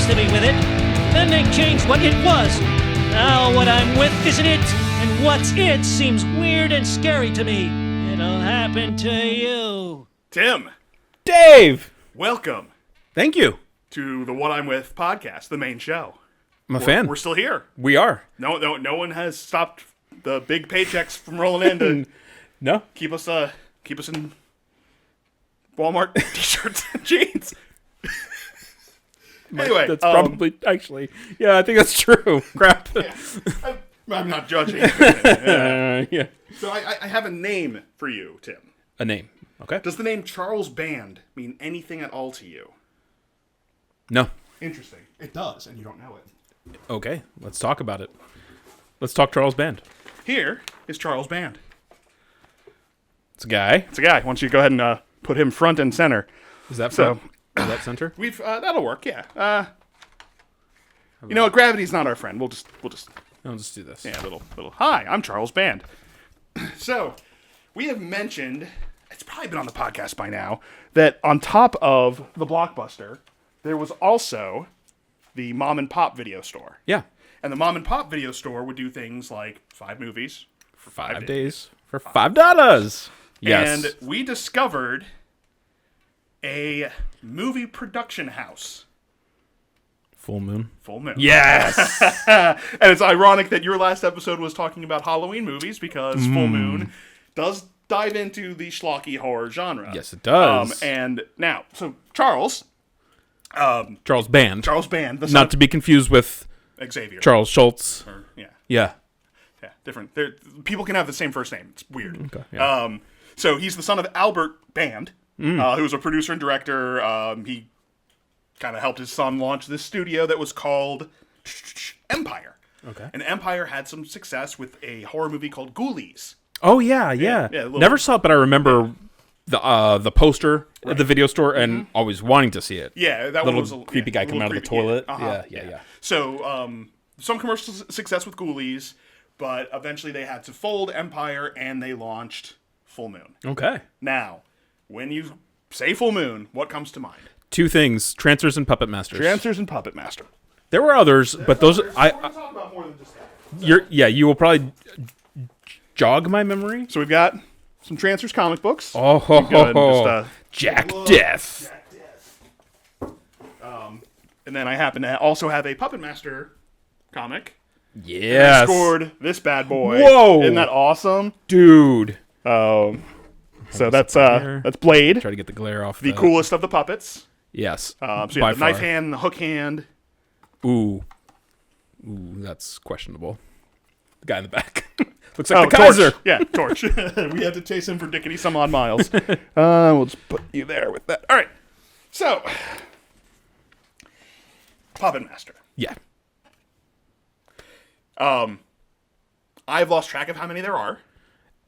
nice to me with it. Then they changed what it was. Now what I'm with isn't it, and what's it seems weird and scary to me. It'll happen to you. Tim. Dave! Welcome Thank you. to the What I'm With podcast, the main show. I'm a fan. We're still here. We are. No one has stopped the big paychecks from rolling in to No? keep us in Walmart t-shirts and jeans. Anyway, That's probably, actually, yeah, I think that's true. Crap. I'm not judging. Yeah. So I have a name for you, Tim. A name. Okay. Does the name Charles Band mean anything at all to you? No. Interesting. It does, and you don't know it. Okay, let's talk about it. Let's talk Charles Band. Here is Charles Band. It's a guy. It's a guy. Why don't you go ahead and put him front and center? Is that So- is that center? We've that'll work. Yeah. You know what? Gravity's not our friend. We'll just I'll just do this. yeah, little. Hi, I'm Charles Band. So, we have mentioned, it's probably been on the podcast by now, that on top of the Blockbuster, there was also the mom and pop video store. Yeah. And the mom and pop video store would do things like 5 movies for 5 days for $5. Yes. And we discovered a movie production house. Full Moon. Full Moon. Yes. And it's ironic that your last episode was talking about Halloween movies because Full Moon does dive into the schlocky horror genre. Yes, it does. And now, so Charles Band. Charles Band, the son Not to be confused with of Xavier. Charles Schultz. Or, yeah, Yeah. different. People can have the same first name. It's weird. Okay. Yeah. So he's the son of Albert Band, who was a producer and director. He kind of helped his son launch this studio that was called Empire. Okay. And Empire had some success with a horror movie called Ghoulies. Oh yeah. Never saw it, but I remember the poster at the video store and always wanting to see it. Yeah, that Little one was a creepy guy coming out of the toilet. Yeah. So, some commercial success with Ghoulies, but eventually they had to fold Empire and they launched Full Moon. Okay. Now, when you say Full Moon, what comes to mind? 2 things: Trancers and Puppet Masters. Trancers and Puppet Master. There were others, but those We're talking about more than just that. you will probably jog my memory. So we've got some Trancers comic books. Oh, Go ahead and just, Jack Death. And then I happen to also have a Puppet Master comic. Yes. I scored this bad boy. Whoa. Isn't that awesome? Dude. So that's here. Blade, Try to get the glare off. the coolest of the puppets. Yes. So you by have the knife far. hand, the hook hand. Ooh, that's questionable. The guy in the back looks like the Torch. Kaiser. Yeah, Torch. We had to chase him for dickety some odd miles. We'll just put you there with that. All right. So, Puppet Master. Yeah. I've lost track of how many there are.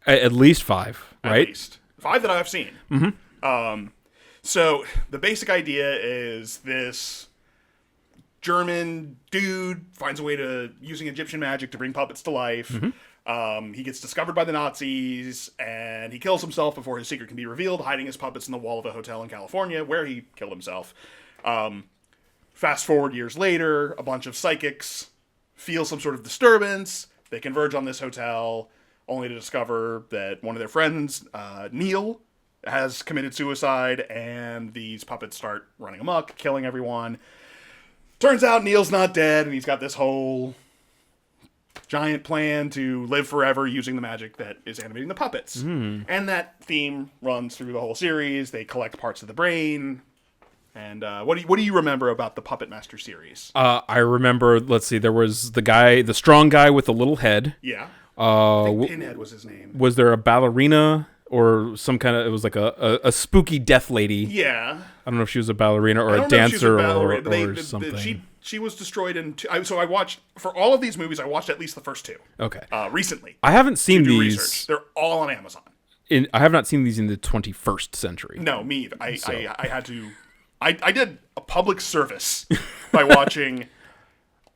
At least 5, right? At least 5 that I've seen. Mm-hmm. So the basic idea is this German dude finds a way to using Egyptian magic to bring puppets to life. He gets discovered by the Nazis and he kills himself before his secret can be revealed, hiding his puppets in the wall of a hotel in California where he killed himself. Fast forward years later, a bunch of psychics feel some sort of disturbance. They converge on this hotel, only to discover that one of their friends, Neil, has committed suicide, and these puppets start running amok, killing everyone. Turns out Neil's not dead, and he's got this whole giant plan to live forever using the magic that is animating the puppets. And that theme runs through the whole series. They collect parts of the brain. And what do you remember about the Puppet Master series? I remember, let's see, there was the strong guy with the little head. Yeah. I think Pinhead was his name. Was there a ballerina or some kind of, it was like a spooky death lady? Yeah. I don't know if she was a ballerina or a dancer or something. She was destroyed in so I watched, for all of these movies, I watched at least the first 2. Okay. Recently. I haven't seen to do these. Research. They're all on Amazon. I have not seen these in the 21st century. No, me either. I had to... I did a public service by watching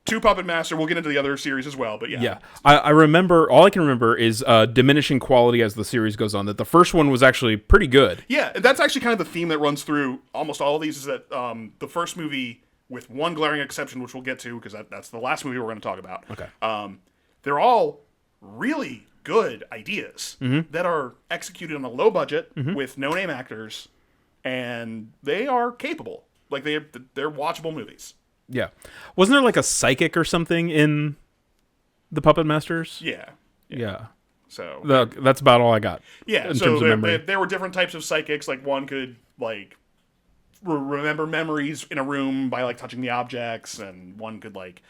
2 Puppet Master. We'll get into the other series as well, but yeah. Yeah. I remember, all I can remember is diminishing quality as the series goes on, that the first one was actually pretty good. Yeah, that's actually kind of the theme that runs through almost all of these, is that the first movie with one glaring exception, which we'll get to because that's the last movie we're going to talk about. Okay. They're all really good ideas that are executed on a low budget with no-name actors, and they are capable. Like, they're watchable movies. Yeah. Wasn't there like a psychic or something in the Puppet Masters? Yeah. So that's about all I got. Yeah. In so terms of memory. there were different types of psychics. Like, one could like remember memories in a room by like touching the objects, and one could like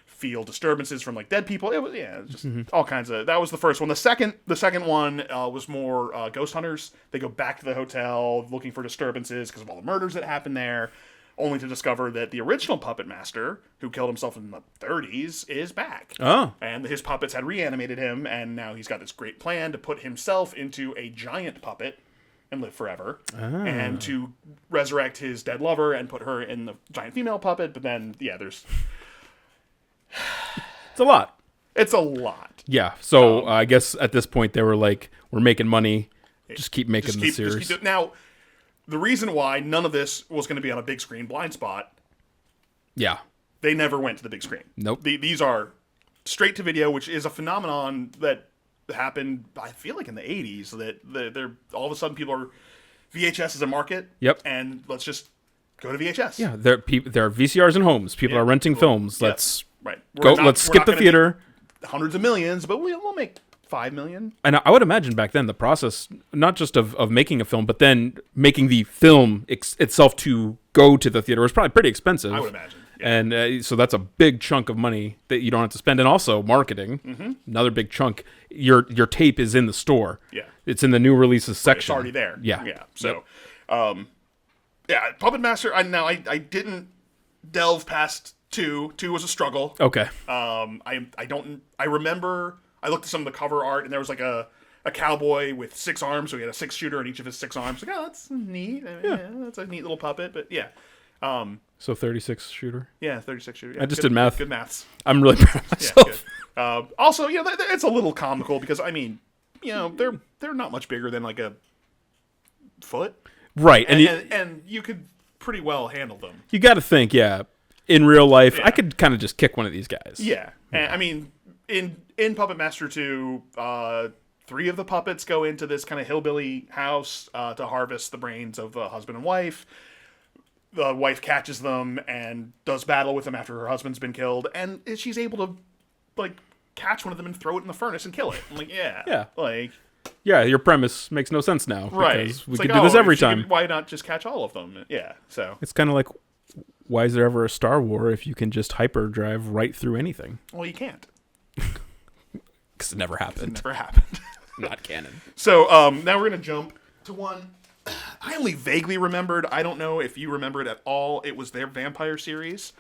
feel disturbances from like dead people. It was just all kinds of. That was the first one. The second one was more ghost hunters. They go back to the hotel looking for disturbances because of all the murders that happened there, only to discover that the original puppet master, who killed himself in the 30s, is back. Oh. And his puppets had reanimated him, and now he's got this great plan to put himself into a giant puppet and live forever, and to resurrect his dead lover and put her in the giant female puppet. But then, there's... It's a lot. It's a lot. Yeah. So I guess at this point they were like, we're making money. Just keep making the series. Now, the reason why none of this was going to be on a big screen blind spot, Yeah. they never went to the big screen. Nope. These are straight to video, which is a phenomenon that happened, I feel like, in the 80s. That they're all of a sudden people are... VHS is a market. Yep. And let's just go to VHS. Yeah. There are VCRs in homes. People are renting films. Let's right. let's skip the theater. Hundreds of millions, but we'll make 5 million. And I would imagine back then the process, not just of making a film, but then making the film itself to go to the theater was probably pretty expensive. I would imagine. Yeah. And so that's a big chunk of money that you don't have to spend. And also marketing, another big chunk. Your tape is in the store. Yeah. It's in the new releases section. It's already there. Yeah. Yeah. So, Puppet Master, I didn't delve past 2. 2 was a struggle. Okay. I remember I looked at some of the cover art, and there was like a cowboy with 6 arms, so he had a 6-shooter on each of his 6 arms. Like, oh, that's neat. That's a neat little puppet. But yeah. So 36 shooter. Yeah, 36 shooter. Yeah, I just did math. Good maths. I'm really proud of myself. Yeah, good. Also, it's a little comical because they're not much bigger than like a foot, Right, and you could pretty well handle them. you got to think, in real life, I could kind of just kick one of these guys. Yeah, and, I mean, in Puppet Master 2, 3 of the puppets go into this kind of hillbilly house to harvest the brains of the husband and wife. The wife catches them and does battle with them after her husband's been killed, and she's able to like catch one of them and throw it in the furnace and kill it. I'm like, your premise makes no sense now. Right. Because we could do this every time. Why not just catch all of them? Yeah. So It's kind of like, why is there ever a Star War if you can just hyperdrive right through anything? Well, you can't. Because it never happened. It never happened. Not canon. So now we're gonna jump to one I only vaguely remembered. I don't know if you remember it at all. It was their vampire series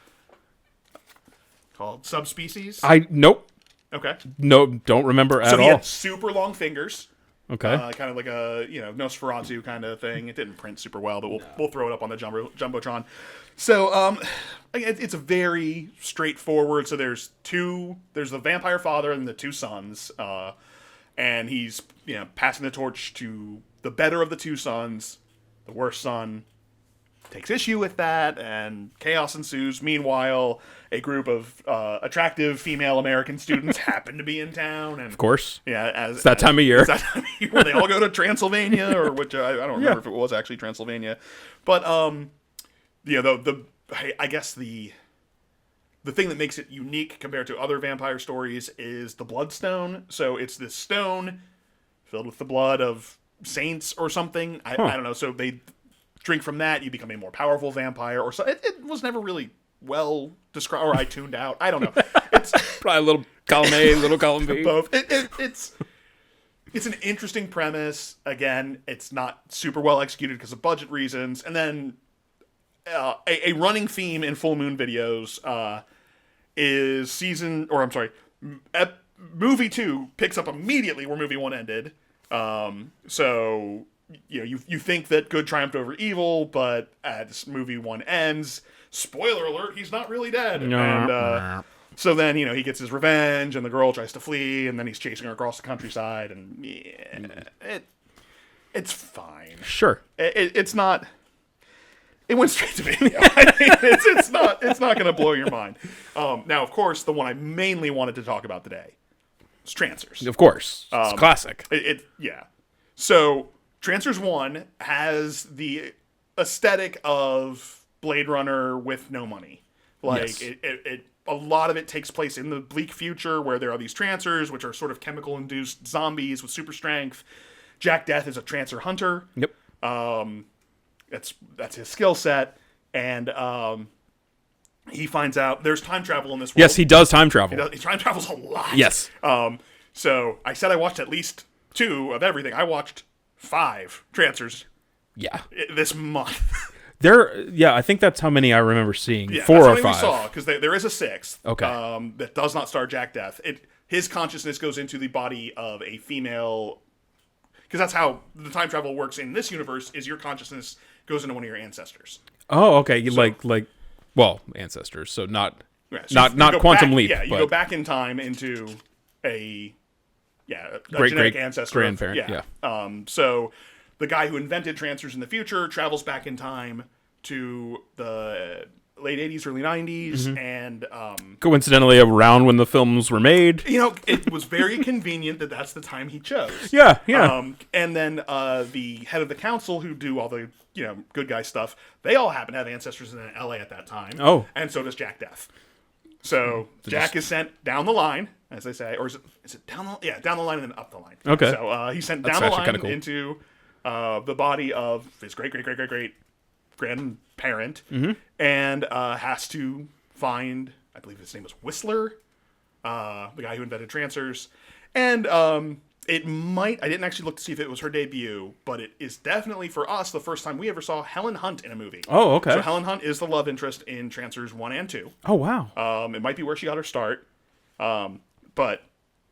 called Subspecies. Nope. Okay. No, don't remember at So he all. had super long fingers. Okay. Kind of like a Nosferatu kind of thing. It didn't print super well, but we'll throw it up on the jumbotron. So it's a very straightforward. So there's the vampire father and the 2 sons, and he's passing the torch to the better of the 2 sons. The worst son takes issue with that, and chaos ensues. Meanwhile, a group of attractive female American students happen to be in town, and Of course. yeah, It's that time of year. it's that time of year where they all go to Transylvania, or which I don't remember if it was actually Transylvania, but I guess the thing that makes it unique compared to other vampire stories is the bloodstone. So it's this stone filled with the blood of saints or something. I don't know. So they drink from that, you become a more powerful vampire, or so. It was never really well described, or I tuned out. I don't know. It's Probably a little column A, little column B. both. It's an interesting premise. Again, it's not super well executed because of budget reasons. And then a running theme in Full Moon videos is movie 2 picks up immediately where movie 1 ended. So you think that good triumphed over evil, but as movie 1 ends, spoiler alert, he's not really dead. And so then he gets his revenge, and the girl tries to flee, and then he's chasing her across the countryside, and it's fine. Sure. It's not It went straight to video. I mean, it's not going to blow your mind. Now, of course, the one I mainly wanted to talk about today is Trancers. Of course. It's classic. Yeah. So, Trancers 1 has the aesthetic of Blade Runner with no money. Like, Yes. A lot of it takes place in the bleak future where there are these Trancers, which are sort of chemical-induced zombies with super strength. Jack Death is a Trancer hunter. Yep. That's his skill set. And he finds out there's time travel in this world. Yes, he does time travel. He time travels a lot. Yes. So I said I watched at least 2 of everything. I watched 5 Trancers Yeah. this month. I think that's how many I remember seeing. Yeah, 4 that's or how many 5. we saw, because there is a 6th. Okay. That does not star Jack Death. His consciousness goes into the body of a female, because that's how the time travel works in this universe. Is your consciousness goes into one of your ancestors. Oh, okay. Well, ancestors. So not So you not go quantum back, leap. Yeah, you but go back in time into a great genetic ancestor. grandparent. So the guy who invented Trancers in the future travels back in time to the late 80s, early 90s, and Coincidentally, around when the films were made. it was very convenient that that's the time he chose. Yeah, yeah. And then the head of the council, who do all the good guy stuff, they all happen to have ancestors in LA at that time. Oh. And so does Jack Death. So Jack is sent down the line, as they say, or is it down the down the line and then up the line. Okay. So he's sent That's down the actually line kinda cool. into the body of his great grandparent, and has to find, I believe his name was Whistler, the guy who invented Trancers, and I didn't actually look to see if it was her debut, but it is definitely, for us, the first time we ever saw Helen Hunt in a movie. Oh, okay. So Helen Hunt is the love interest in Trancers 1 and 2. Oh, wow. It might be where she got her start. But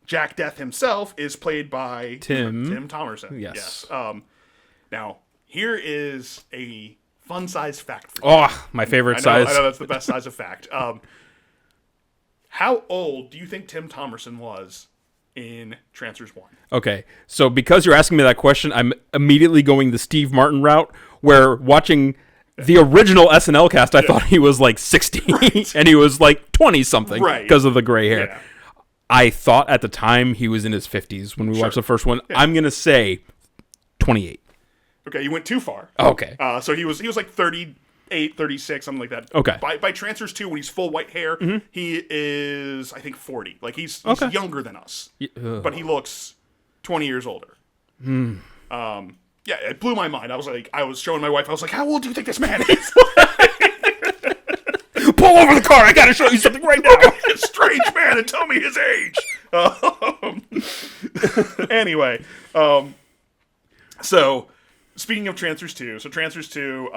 Jack Death himself is played by Tim Thomerson. Yes. Now, here is a fun size fact for you. Oh, my favorite size. I know that's the best size of fact. How old do you think Tim Thomerson was in Trancers 1? Okay, so because you're asking me that question, I'm immediately going the Steve Martin route, where watching the original SNL cast, I thought he was like 60, and he was like 20-something because of the gray hair. Yeah. I thought at the time he was in his 50s when we watched the first one. Yeah. I'm going to say 28. Okay, you went too far. Okay. So he was like 38, 36, something like that. Okay. By Trancers 2, when he's full white hair, he is, I think, 40. Like, he's younger than us. But he looks 20 years older. Yeah, it blew my mind. I was showing my wife, I was like, how old do you think this man is? Pull over the car. I got to show you something right now. A strange man, and tell me his age. Anyway, so speaking of Trancers 2, Trancers 2,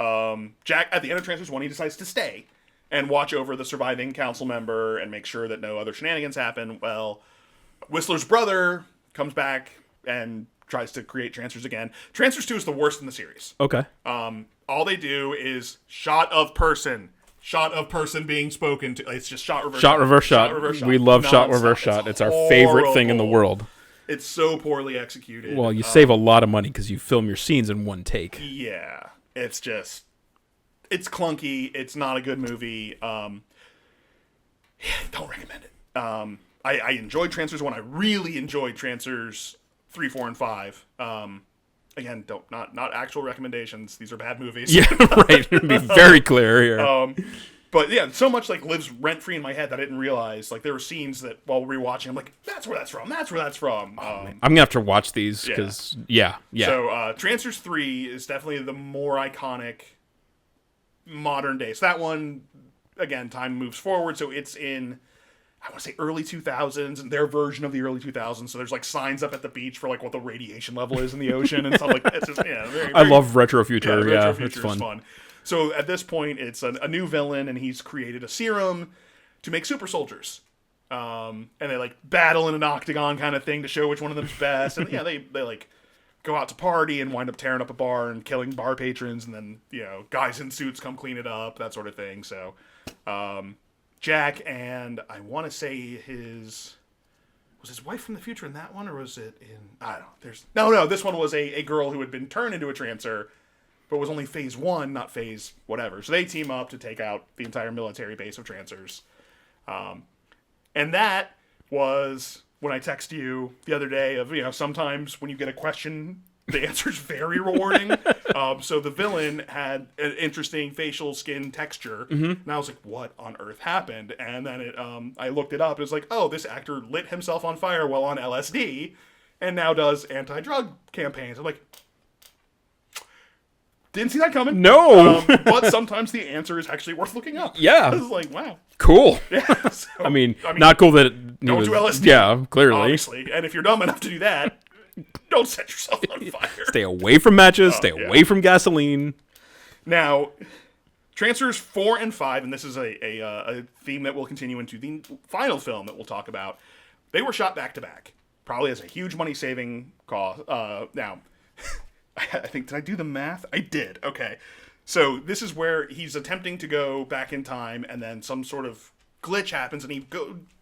Jack, at the end of Trancers 1, he decides to stay and watch over the surviving council member and make sure that no other shenanigans happen. Well, Whistler's brother comes back and tries to create Trancers again. Trancers 2 is the worst in the series. Okay. All they do is shot of person being spoken to. It's just shot, reverse shot. We love Non-stop. shot, reverse shot. It's our favorite thing in the world. It's so poorly executed. Well, you save a lot of money because you film your scenes in one take. Yeah. It's clunky. It's not a good movie. Don't recommend it. I enjoyed Trancers 1. I really enjoyed Trancers 3, 4, and 5. Again, not actual recommendations. These are bad movies. Yeah, right. Be very clear here. But yeah, so much like lives rent free in my head that I didn't realize. Like there were scenes that while rewatching, I'm like, that's where that's from. That's where that's from. I'm gonna have to watch these because yeah. So Trancers 3 is definitely the more iconic modern day. So that one, again, time moves forward. So it's in, I want to say early 2000s, and their version of the early 2000s. So there's like signs up at the beach for like what the radiation level is in the ocean and stuff like that. It's just, very, I love retro future. retro Yeah, future it's is fun. So at this point, it's a new villain, and he's created a serum to make super soldiers. And they like battle in an octagon kind of thing to show which one of them's best. And they like go out to party and wind up tearing up a bar and killing bar patrons, and then guys in suits come clean it up, that sort of thing. So Jack and I want to say was his wife from the future in that one, or was it in, I don't know. No, this one was a girl who had been turned into a Trancer but was only phase 1, not phase whatever. So they team up to take out the entire military base of Trancers. And that was when I text you the other day of, sometimes when you get a question, the answer's very rewarding. So the villain had an interesting facial skin texture, and I was like, what on earth happened? And then I looked it up. It was like, oh, this actor lit himself on fire while on LSD, and now does anti-drug campaigns. I'm like, didn't see that coming. No. But sometimes the answer is actually worth looking up. Yeah. I was like, wow. Cool. Yeah. So, I mean, not cool that it don't was, do LSD. Yeah, clearly. Obviously. And if you're dumb enough to do that, don't set yourself on fire. Stay away from matches. Stay yeah. away from gasoline. Now, Trancers 4 and 5, and this is a theme that will continue into the final film that we'll talk about. They were shot back to back, probably as a huge money-saving cost. Now, I think, did I do the math? I did. Okay. So this is where he's attempting to go back in time, and then some sort of glitch happens, and he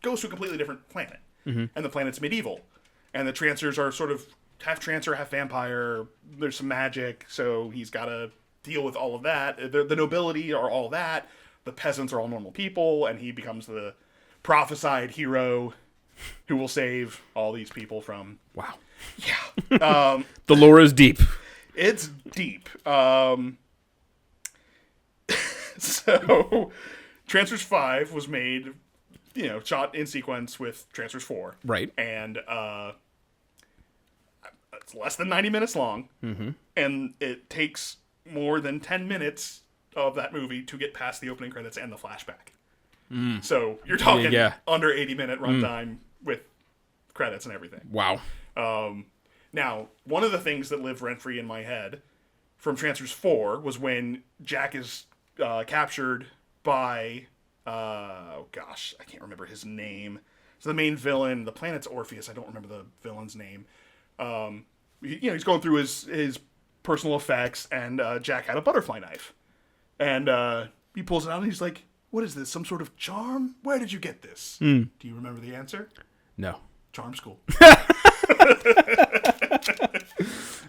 goes to a completely different planet. And the planet's medieval. And the Trancers are sort of half Trancer, half vampire. There's some magic, so he's got to deal with all of that. The nobility are all that. The peasants are all normal people, and he becomes the prophesied hero who will save all these people from... Wow. Yeah. The lore is deep. It's deep. So, Trancers 5 was made, shot in sequence with Trancers 4. Right. And it's less than 90 minutes long. And it takes more than 10 minutes of that movie to get past the opening credits and the flashback. So, you're talking under 80-minute runtime with credits and everything. Wow. Now, one of the things that lived rent-free in my head from Trancers 4 was when Jack is captured by, I can't remember his name. So the main villain, the planet's Orpheus. I don't remember the villain's name. He's going through his personal effects, and Jack had a butterfly knife. And he pulls it out, and he's like, what is this, some sort of charm? Where did you get this? Do you remember the answer? No. Charm school.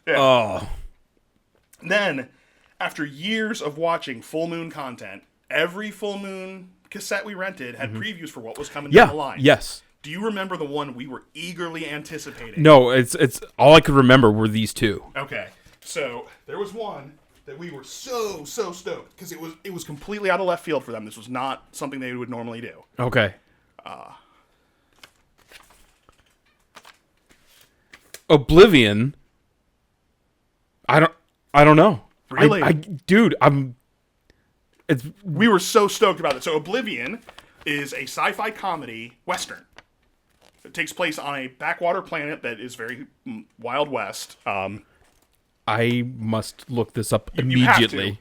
Yeah. Oh. Then, after years of watching Full Moon content, every Full Moon cassette we rented had previews for what was coming down the line. Yes. Do you remember the one we were eagerly anticipating? No, it's all I could remember were these two. Okay. So, there was one that we were so stoked because it was completely out of left field for them. This was not something they would normally do. Okay. Oblivion. I don't know. Really? Dude, we were so stoked about it. So Oblivion is a sci-fi comedy western. It takes place on a backwater planet that is very Wild West. I must look this up You have to. immediately.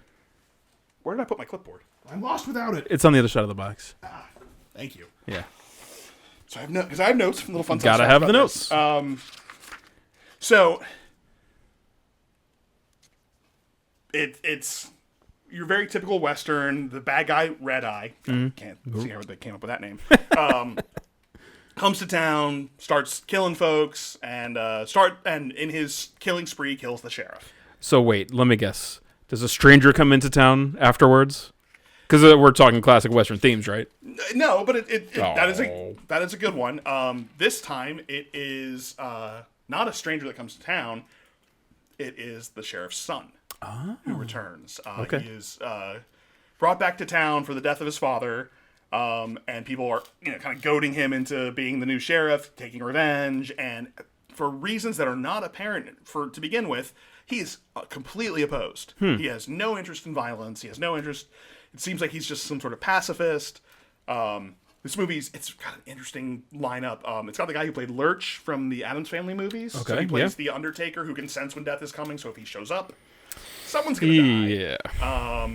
Where did I put my clipboard? I'm lost without it. It's on the other side of the box. Thank you. Yeah. So I have notes from Little Fun. Gotta have the notes. So it's your very typical Western. The bad guy, Red Eye, can't see how they came up with that name. Comes to town, starts killing folks, and in his killing spree kills the sheriff. So wait, let me guess. Does a stranger come into town afterwards? Because we're talking classic Western themes, right? No, but that is a good one. This time it is not a stranger that comes to town. It is the sheriff's son who returns. Okay. He is brought back to town for the death of his father, and people are kind of goading him into being the new sheriff, taking revenge, and for reasons that are not apparent to begin with, he is completely opposed. He has no interest in violence. He has no interest. It seems like he's just some sort of pacifist. This movie's it's got an interesting lineup. It's got the guy who played Lurch from the Addams Family movies. Okay, So he plays the Undertaker who can sense when death is coming. So if he shows up, someone's gonna die. Yeah.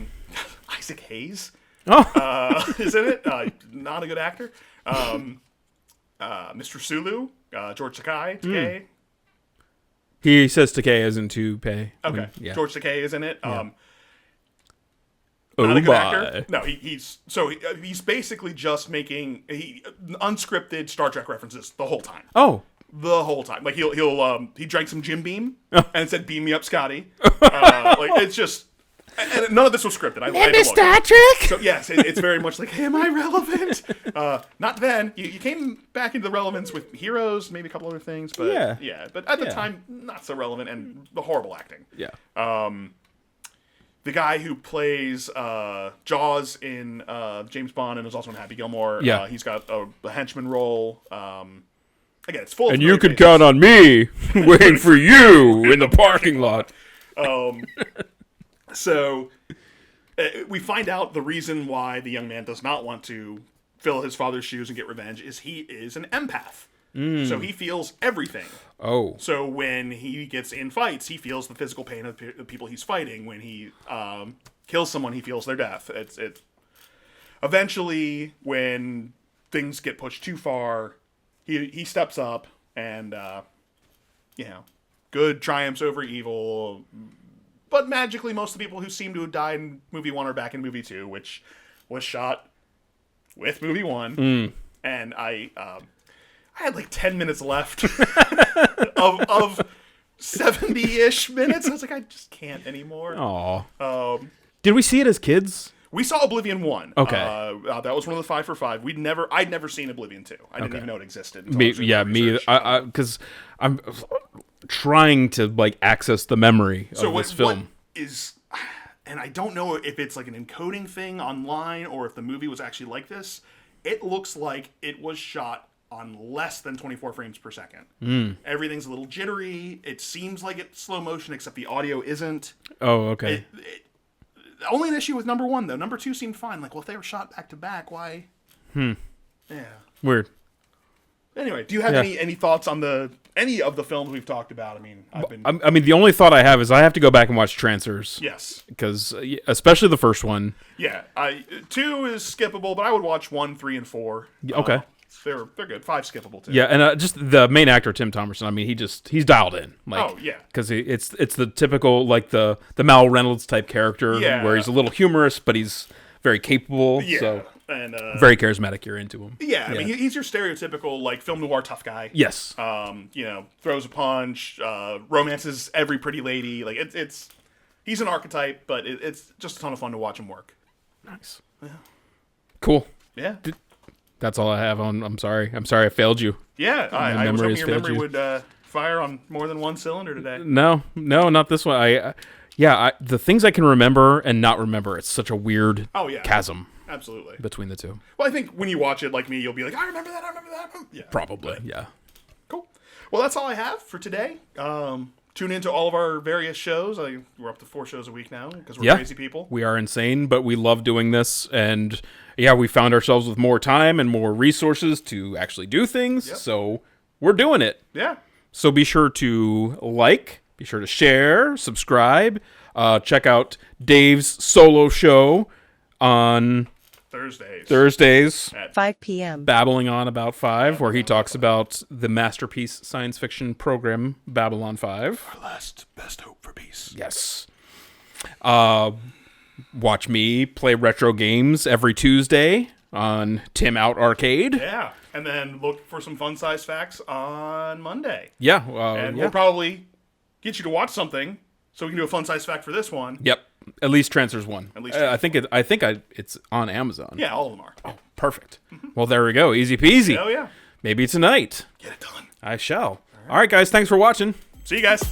Isaac Hayes Oh. is in it. Not a good actor. Mr. Sulu, George Takei. He says Takei as in to pay. Okay. Yeah. George Takei is in it. Yeah. Not a good my. actor. No, he's basically just making unscripted Star Trek references the whole time. Oh. the whole time. Like he drank some Jim Beam and said, "Beam me up, Scotty." Like it's just, and none of this was scripted. Star Trek. So yes, it's very much like, hey, am I relevant? Not then. You came back into the relevance with Heroes, maybe a couple other things, but yeah. But at the time, not so relevant, and the horrible acting. Yeah. The guy who plays Jaws in James Bond and is also in Happy Gilmore. Yeah. He's got a henchman role. Again, it's full. And you could count on me waiting for you in the parking lot. So we find out the reason why the young man does not want to fill his father's shoes and get revenge is he is an empath. So he feels everything. Oh. So when he gets in fights, he feels the physical pain of the people he's fighting. When he kills someone, he feels their death. It's eventually, when things get pushed too far, he steps up and good triumphs over evil. But magically, most of the people who seem to have died in movie 1 are back in movie 2, which was shot with movie 1. And I had like 10 minutes left of 70-ish minutes. I was like, I just can't anymore. Aw. Did we see it as kids? We saw Oblivion 1. Okay. That was one of the 5 for 5. I'd never seen Oblivion 2. I didn't even know it existed. Me, because I'm trying to like access the memory of this film. And I don't know if it's like an encoding thing online or if the movie was actually like this. It looks like it was shot on less than 24 frames per second. Everything's a little jittery. It seems like it's slow motion, except the audio isn't. Oh, okay. Only an issue with number 1, though. Number 2 seemed fine. Like, well, if they were shot back to back, why? Yeah. Weird. Anyway, do you have any thoughts on any of the films we've talked about? I mean, the only thought I have is I have to go back and watch Trancers. Yes. Because, especially the first one. Yeah. 2 is skippable, but I would watch 1, 3, and 4. Okay. They're good. 5 skippable too. Yeah, and just the main actor Tim Thomerson. I mean, he's dialed in. Like, oh yeah, because it's the typical like the Mal Reynolds type character where he's a little humorous, but he's very capable. Yeah, so and very charismatic. You're into him. Yeah, I mean, he's your stereotypical like film noir tough guy. Yes. Throws a punch, romances every pretty lady. Like it's he's an archetype, but it's just a ton of fun to watch him work. Nice. Yeah. Cool. Yeah. That's all I have on. I'm sorry I failed you. Yeah, I was hoping your memory would fire on more than one cylinder today. No, not this one. The things I can remember and not remember, it's such a weird chasm. Absolutely. Between the two. Well, I think when you watch it like me, you'll be like, I remember that. Yeah. Probably, yeah. Cool. Well, that's all I have for today. Tune into all of our various shows. We're up to 4 shows a week now because we're crazy people. We are insane, but we love doing this. And we found ourselves with more time and more resources to actually do things. Yep. So we're doing it. Yeah. So be sure to be sure to share, subscribe. Check out Dave's solo show on Thursdays at 5 p.m. Babbling On About 5, where he talks about the masterpiece science fiction program Babylon 5. Our last best hope for peace. Yes. Watch me play retro games every Tuesday on Tim Out Arcade. Yeah, and then look for some fun size facts on Monday. Yeah. We'll probably get you to watch something so we can do a fun size fact for this one. Yep. At least Trancers 1. At least I think it's on Amazon. Yeah, all of them are. Oh, perfect. Well, there we go. Easy peasy. Hell yeah. Maybe tonight. Get it done. I shall. All right, guys. Thanks for watching. See you guys.